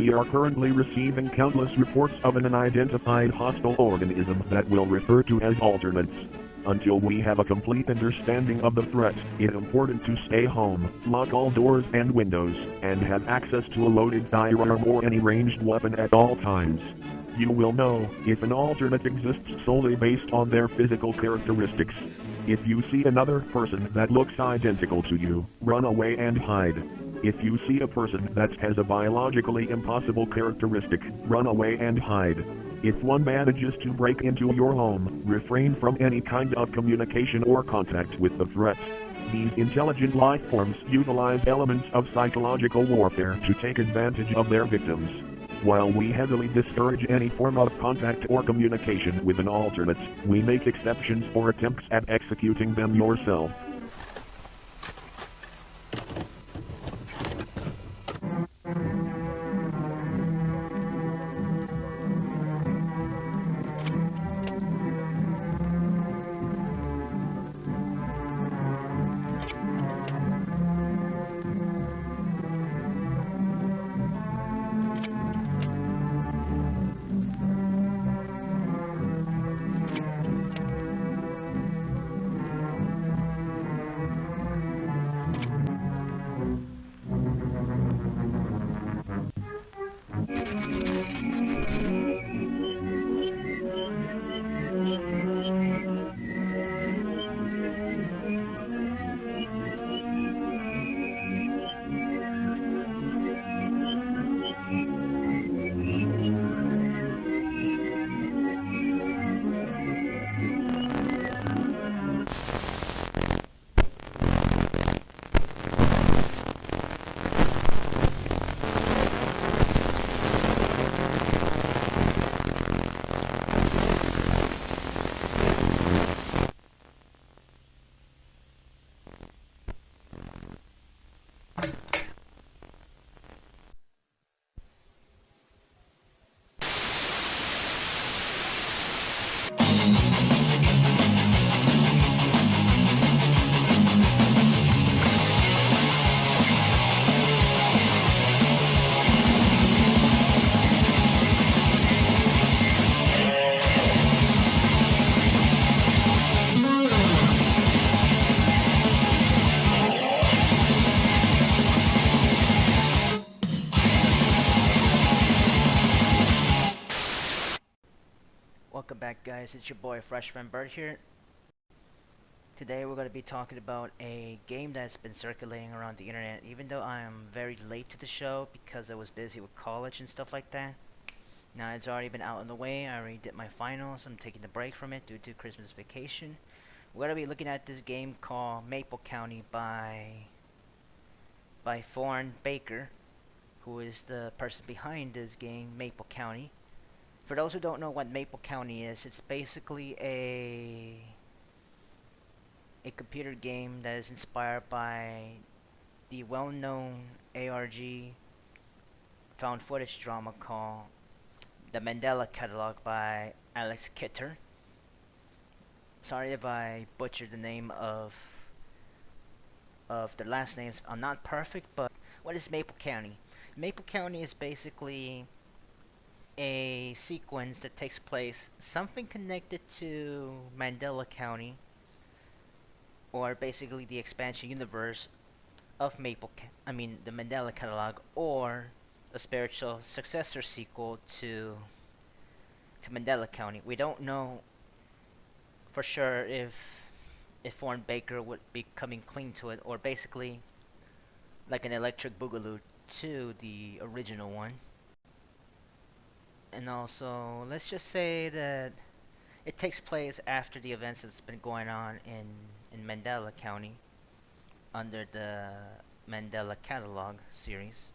We are currently receiving countless reports of an unidentified hostile organism that we'll refer to as alternates. Until we have a complete understanding of the threat, it's important to stay home, lock all doors and windows, and have access to a loaded firearm or any ranged weapon at all times. You will know if an alternate exists solely based on their physical characteristics. If you see another person that looks identical to you, run away and hide. If you see a person that has a biologically impossible characteristic, run away and hide. If one manages to break into your home, refrain from any kind of communication or contact with the threat. These intelligent life forms utilize elements of psychological warfare to take advantage of their victims. While we heavily discourage any form of contact or communication with an alternate, we make exceptions for attempts at executing them yourself. Welcome back, guys. It's your boy ThrashFanBert here. Today we're going to be talking about a game that's been circulating around the internet, even though I am very late to the show because I was busy with college and stuff like that. Now it's already been out of the way. I already did my finals. I'm taking a break from it due to Christmas vacation. We're going to be looking at this game called Maple County by Thorn Baker, who is the person behind this game, Maple County. For those who don't know what Maple County is, it's basically a computer game that is inspired by the well-known ARG found footage drama called The Mandela Catalogue by Alex Kister. Sorry if I butchered the name of the last names. I'm not perfect, but what is Maple County? Maple County is basically a sequence that takes place something connected to Mandela County, or basically the expansion universe of the Mandela Catalog, or a spiritual successor sequel to Mandela County. We don't know for sure if Thorn Baker would be coming clean to it, or basically like an electric boogaloo to the original one. And also, let's just say that it takes place after the events that's been going on in Mandela County under the Mandela Catalog series.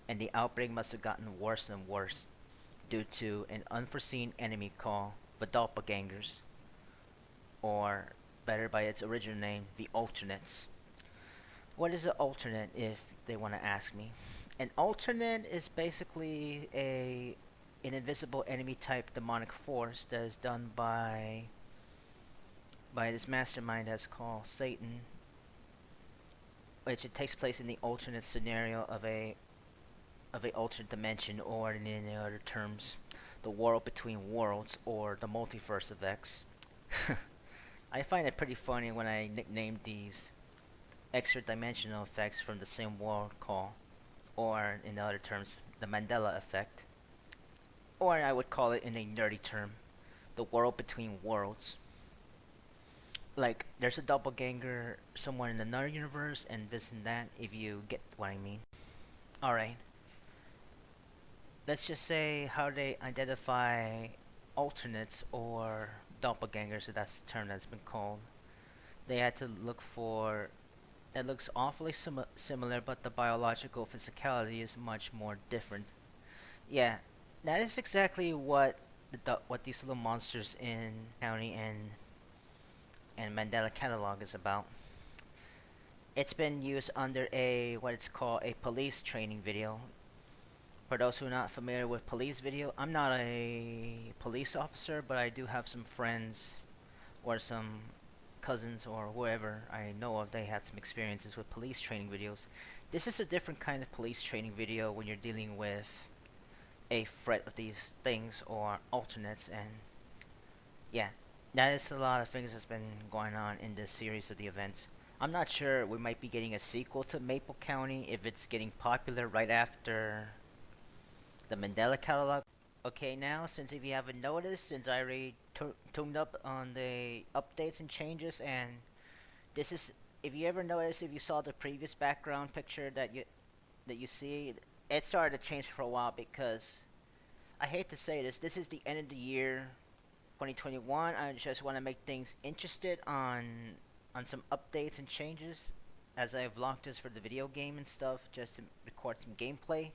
And the outbreak must have gotten worse and worse due to an unforeseen enemy called the Doppelgangers, or better by its original name, the Alternates. What is an alternate, if they want to ask me? An alternate is basically an invisible enemy type demonic force that is done by this mastermind that's called Satan, which it takes place in the alternate scenario of a of a alternate dimension, or in other terms, the world between worlds, or the multiverse of X. I find it pretty funny when I nickname these extra dimensional effects from the same world call, or in other terms, the Mandela effect, or I would call it in a nerdy term, the world between worlds. Like, there's a doppelganger somewhere in another universe, and this and that, if you get what I mean. Alright. Let's just say how they identify alternates or doppelgangers, if that's the term that's been called. They had to look for that looks awfully similar, but the biological physicality is much more different. Yeah, that is exactly what what these little monsters in County and Mandela catalog is about. It's been used under a what it's called a police training video. For those who are not familiar with police video, I'm not a police officer, but I do have some friends or some cousins or whoever I know of. They had some experiences with police training videos. This is a different kind of police training video when you're dealing with a threat of these things or alternates, and yeah, that is a lot of things that's been going on in this series of the events. I'm not sure we might be getting a sequel to Maple County if it's getting popular right after the Mandela catalog. Okay, now, since if you haven't noticed, since I already tuned up on the updates and changes, and this is, if you ever noticed, if you saw the previous background picture that you see, it started to change for a while because I hate to say this is the end of the year, 2021. I just want to make things interested on some updates and changes, as I vlogged this for the video game and stuff, just to record some gameplay.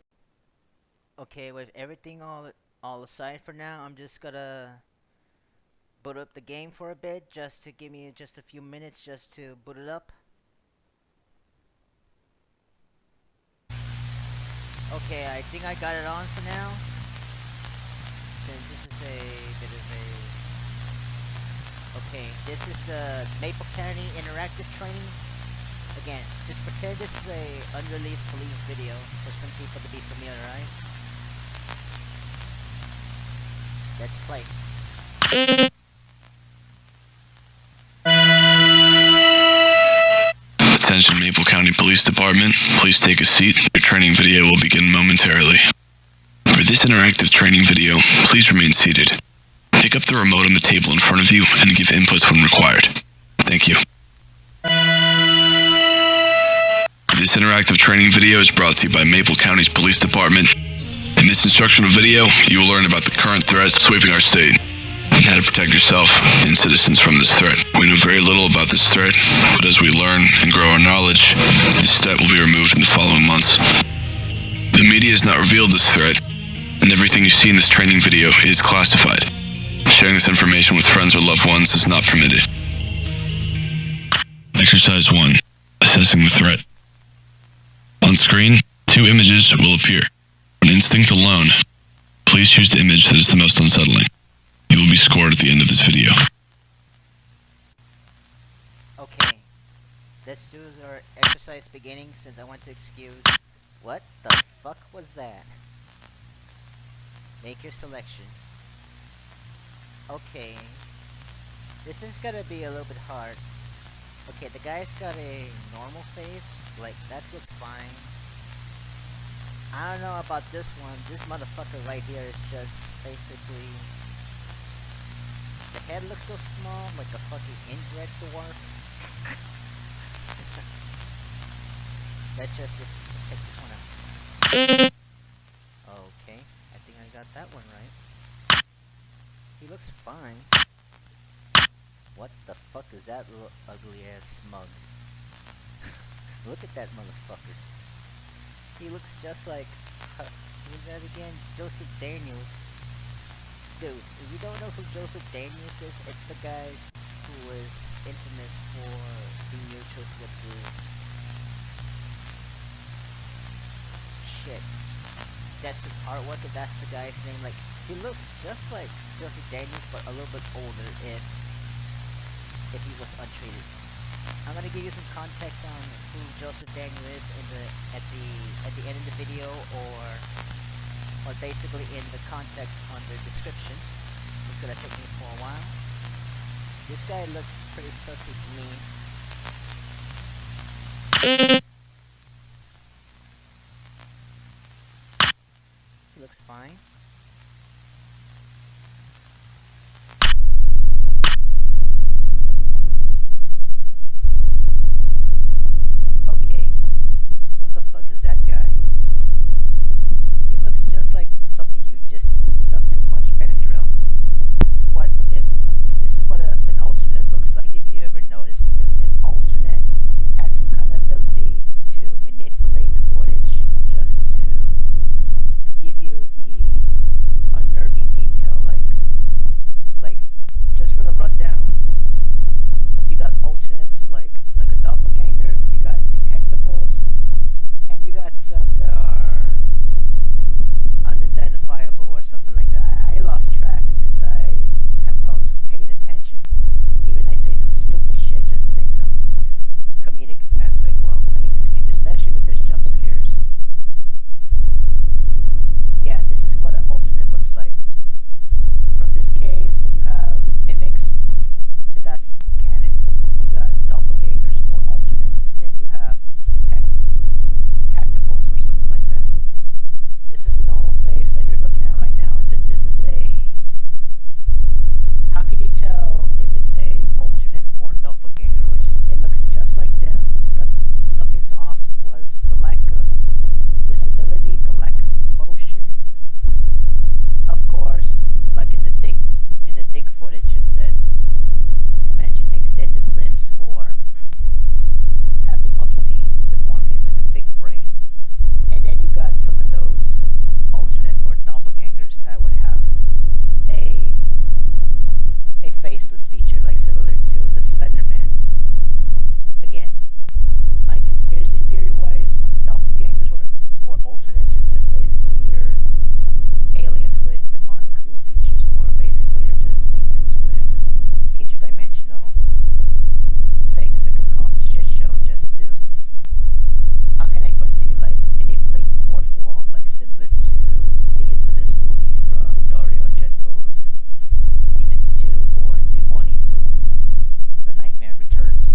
Okay, with everything all aside for now, I'm just gonna boot up the game for a bit, just to give me just a few minutes just to boot it up. Okay, I think I got it on for now. Since this is a bit of a... Okay, this is the Maple County interactive training. Again, just pretend this is a unreleased police video for some people to be familiarized. Let's play. Attention Maple County Police Department, please take a seat. Your training video will begin momentarily. For this interactive training video, please remain seated. Pick up the remote on the table in front of you and give inputs when required. Thank you. This interactive training video is brought to you by Maple County's Police Department. In this instructional video, you will learn about the current threats sweeping our state, and how to protect yourself and citizens from this threat. We know very little about this threat, but as we learn and grow our knowledge, this threat will be removed in the following months. The media has not revealed this threat, and everything you see in this training video is classified. Sharing this information with friends or loved ones is not permitted. Exercise 1. Assessing the threat. On screen, 2 images will appear. On instinct alone, please choose the image that is the most unsettling. You will be scored at the end of this video. Okay, let's do our exercise beginning since I want to excuse... What the fuck was that? Make your selection. Okay, this is gonna be a little bit hard. Okay, the guy's got a normal face, like that looks fine. I don't know about this one. This motherfucker right here is just basically... The head looks so small, like a fucking inbred dwarf. Let's just check this one out. Okay, I think I got that one right. He looks fine. What the fuck is that little ugly ass smug? Look at that motherfucker. He looks just like... who's that again? Joseph Daniels. Dude, if you don't know who Joseph Daniels is, it's the guy who was infamous for being mutuals with his... Shit. Stetson artwork, if that's the guy's name. Like, he looks just like Joseph Daniels, but a little bit older if he was untreated. I'm gonna give you some context on who Joseph Daniel is at the end of the video, or basically in the context on the description. It's gonna take me for a while. This guy looks pretty sussy to me. He looks fine. Okay. Who the fuck is that guy? He looks just like something you just suck too much Benadryl. This is what an alternate looks like, if you ever noticed, because an alternate had some kind of ability to manipulate the footage just to give you the unnerving detail, like just for the rundown. You got alternates like a doppelganger, you got detectables, and you got some that are unidentifiable or something like that. I lost track since I have problems with paying attention. Even I say some stupid shit just to make some comedic aspect while playing this game, especially when there's jump scares. Yeah, this is what an alternate looks like. From this case, you have mimics, that's canon. You got doppelgangers or alternates, and then you have detectables or something like that. This is the normal face that you're looking at right now. This is a... How can you tell if it's a alternate or doppelganger? It looks just like them, but something's off was the lack of visibility, the lack of emotion. Of course, like in the dig footage, it said to mention extended limbs or having obscene deformities like a big brain. And then you got some of those alternates or doppelgangers that would have a faceless feature, like similar to the Slender Man. Again, my conspiracy theory wise, doppelgangers or alternates are just basically your aliens with demonic little features, or basically they're just demons with interdimensional things that could cause a shit show just to, how can I put it to you, like manipulate the fourth wall, like similar to the infamous movie from Dario Argento's Demons 2 or Demoni 2, The Nightmare Returns.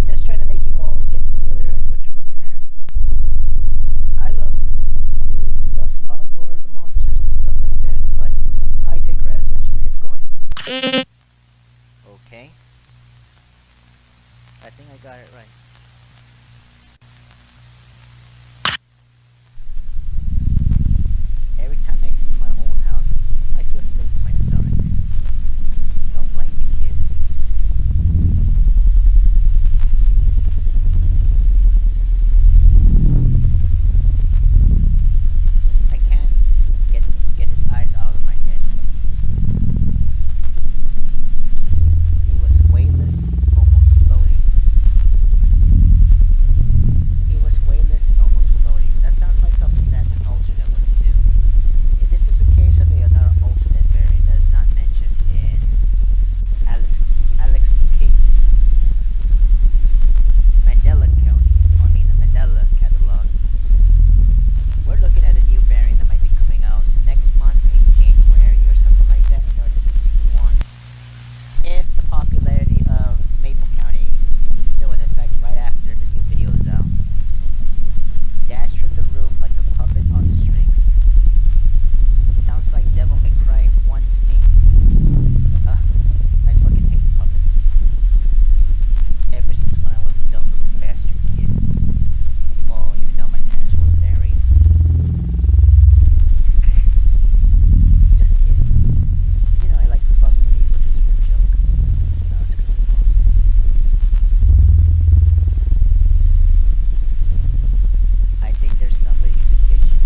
Just trying to make you all get familiarized what you're looking at. I love to discuss a lot of lore of the monsters and stuff like that, but I digress. Let's just get going. Okay. I think I got it right. Every time I see my old house, I feel sick to my stomach. Don't blame me, kid. I can't get his eyes out of my head. He was weightless, almost floating. He was weightless and almost floating. That sounds like something that an alternate would do. If this is the case of another alternate variant that is not mentioned in Alex Kister's Mandela catalog, we're looking at a new variant that might be coming out next month in January or something like that in order to continue on. If the popularity of Maple County is still in effect right after the new video is out. Dash from the room like a puppet on strings. It sounds like Devil May Cry 1 to me. I fucking hate puppets. Ever since when I was a dumb little bastard kid. Well, even though my parents were married. Just kidding. You know I like to fuck with people just for a joke. You know, it's gonna be fun. I think there's somebody in the kitchen.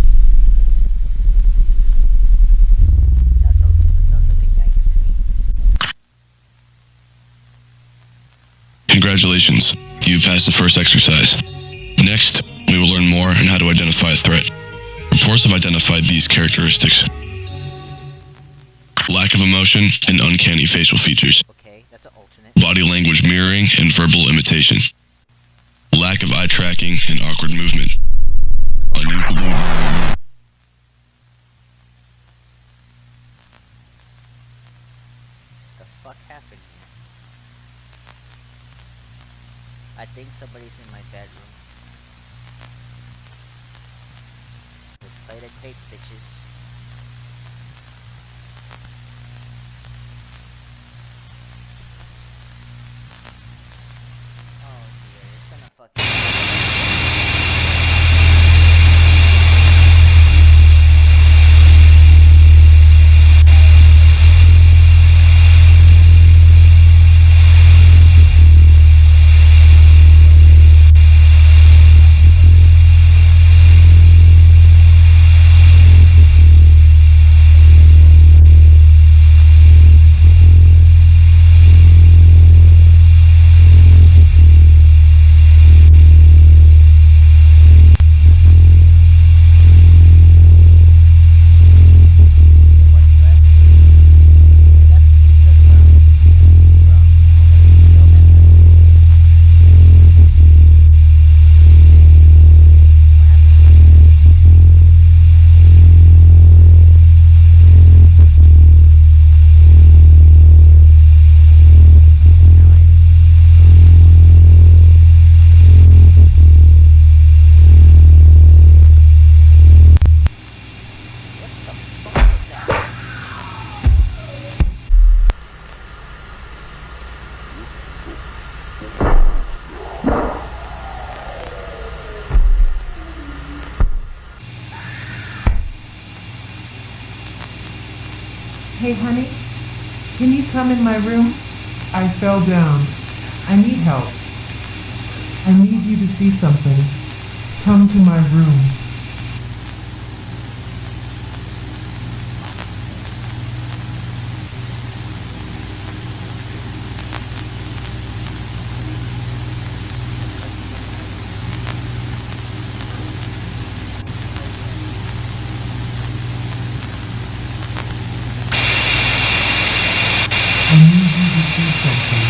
That sounds like a yikes to me. Congratulations, you passed the first exercise. Next, we will learn more on how to identify a threat. Reports have identified these characteristics: lack of emotion and uncanny facial features. Okay, that's an alternate. body language mirroring, and verbal imitation. Lack of eye tracking and awkward movement. Unusual. The fuck happened here? I think somebody's in my bedroom. Let's play the tape, bitches. Oh dear, it's gonna fucking... Hey honey, can you come in my room? I fell down. I need help. I need you to see something. Come to my room. I need you to see something.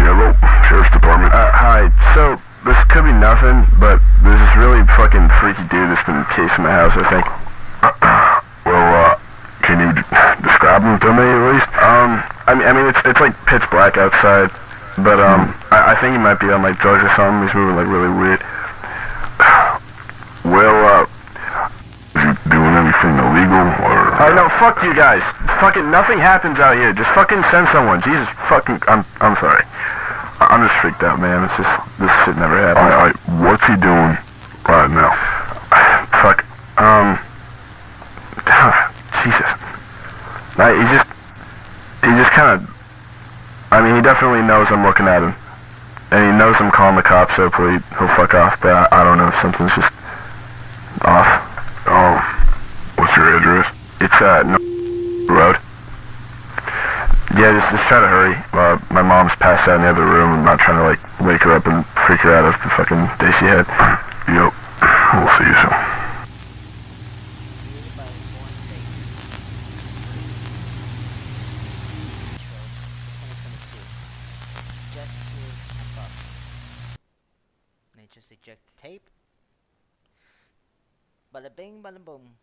Hello, Sheriff's Department. Hi. So, this could be nothing, but there's this really fucking freaky dude that's been casing my house, I think. Well, can you describe him to me at least? I mean, it's like pitch black outside, but, I think he might be on, like, drugs or something. He's moving, like, really weird. Well, is he doing anything illegal, or... no, fuck you guys. Fucking nothing happens out here. Just fucking send someone. Jesus fucking... I'm sorry. I'm just freaked out, man. It's just... This shit never happens. Alright, what's he doing right now? Fuck. Jesus. He just kind of... I mean, he definitely knows I'm looking at him. And he knows I'm calling the cops, so hopefully he'll fuck off, but I don't know if something's just... off. Oh, what's your address? It's, no road. Yeah, just try to hurry. My mom's passed out in the other room. I'm not trying to, like, wake her up and freak her out of the fucking day she had. Yep. We'll see you soon. Just eject the tape. Bada bing, bada boom.